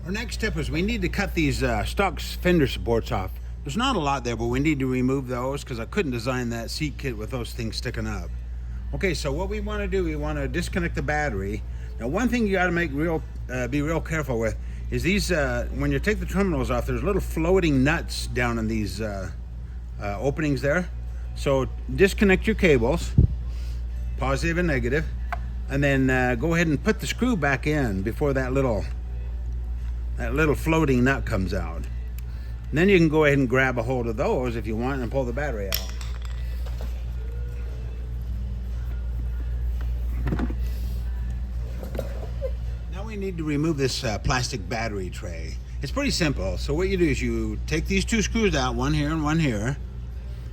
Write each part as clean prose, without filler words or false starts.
Our next step is we need to cut these stock fender supports off. There's not a lot there, but we need to remove those because I couldn't design that seat kit with those things sticking up. Okay, so what we want to do, we want to disconnect the battery. Now, one thing you got to be real careful with is these, when you take the terminals off, there's little floating nuts down in these openings there. So disconnect your cables, positive and negative, and then go ahead and put the screw back in before that little floating nut comes out. And then you can go ahead and grab a hold of those if you want and pull the battery out. Now we need to remove this plastic battery tray. It's pretty simple. So what you do is you take these two screws out, one here and one here.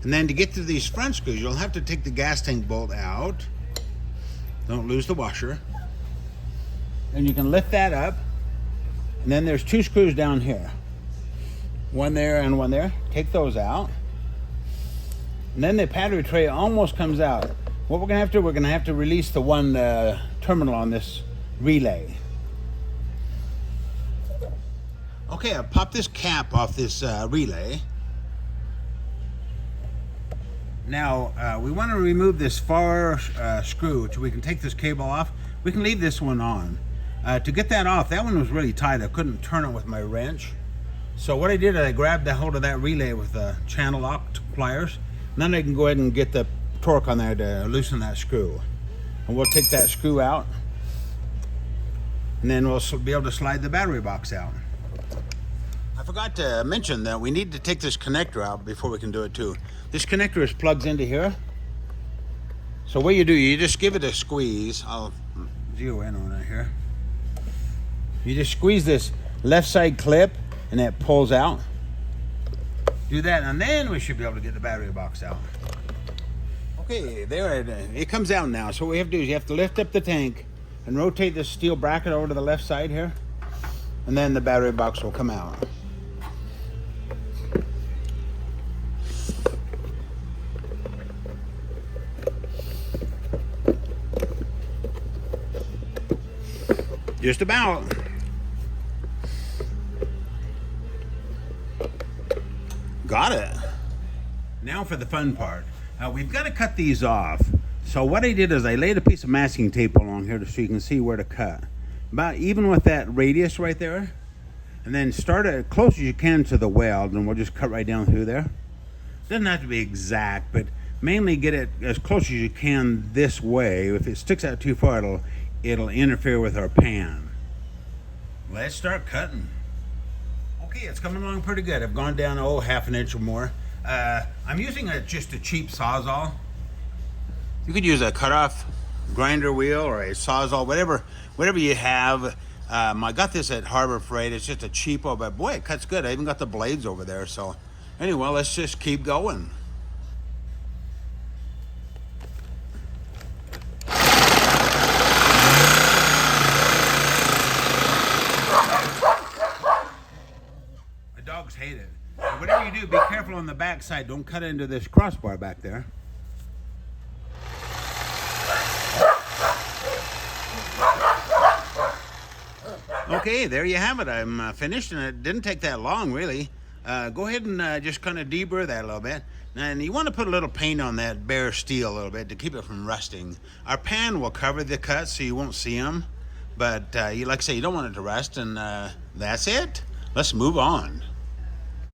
And then to get to these front screws, you'll have to take the gas tank bolt out. Don't lose the washer. And you can lift that up. And then there's two screws down here. One there and one there. Take those out. And then the battery tray almost comes out. What we're gonna have to do, we're gonna have to release the one terminal on this relay. Okay, I've popped this cap off this relay. Now, we want to remove this far screw so we can take this cable off. We can leave this one on. To get that off, that one was really tight. I couldn't turn it with my wrench. So what I did is I grabbed the hold of that relay with the channel lock pliers. And then I can go ahead and get the torque on there to loosen that screw. And we'll take that screw out. And then we'll be able to slide the battery box out. I forgot to mention that we need to take this connector out before we can do it too. This connector is plugs into here. So what you do, you just give it a squeeze. I'll zero in on it here. You just squeeze this left side clip and it pulls out. Do that and then we should be able to get the battery box out. Okay, there it comes out now. So what we have to do is you have to lift up the tank and rotate this steel bracket over to the left side here. And then the battery box will come out. Just about. Got it. Now for the fun part. We've got to cut these off. So what I did is I laid a piece of masking tape along here so you can see where to cut. About even with that radius right there. And then start as close as you can to the weld and we'll just cut right down through there. Doesn't have to be exact, but mainly get it as close as you can this way. If it sticks out too far, it'll interfere with our pan. Let's start cutting. Okay, it's coming along pretty good. I've gone down, half an inch or more. I'm using just a cheap Sawzall. You could use a cutoff grinder wheel or a Sawzall, whatever you have. I got this at Harbor Freight. It's just a cheapo, but boy, it cuts good. I even got the blades over there. So anyway, let's just keep going. Dogs hate it. So whatever you do, be careful on the back side. Don't cut into this crossbar back there. Okay, there you have it. I'm finished, and it didn't take that long, really. Go ahead and just kind of deburr that a little bit. And you want to put a little paint on that bare steel a little bit to keep it from rusting. Our pan will cover the cuts so you won't see them. But like I say, you don't want it to rust, and that's it. Let's move on.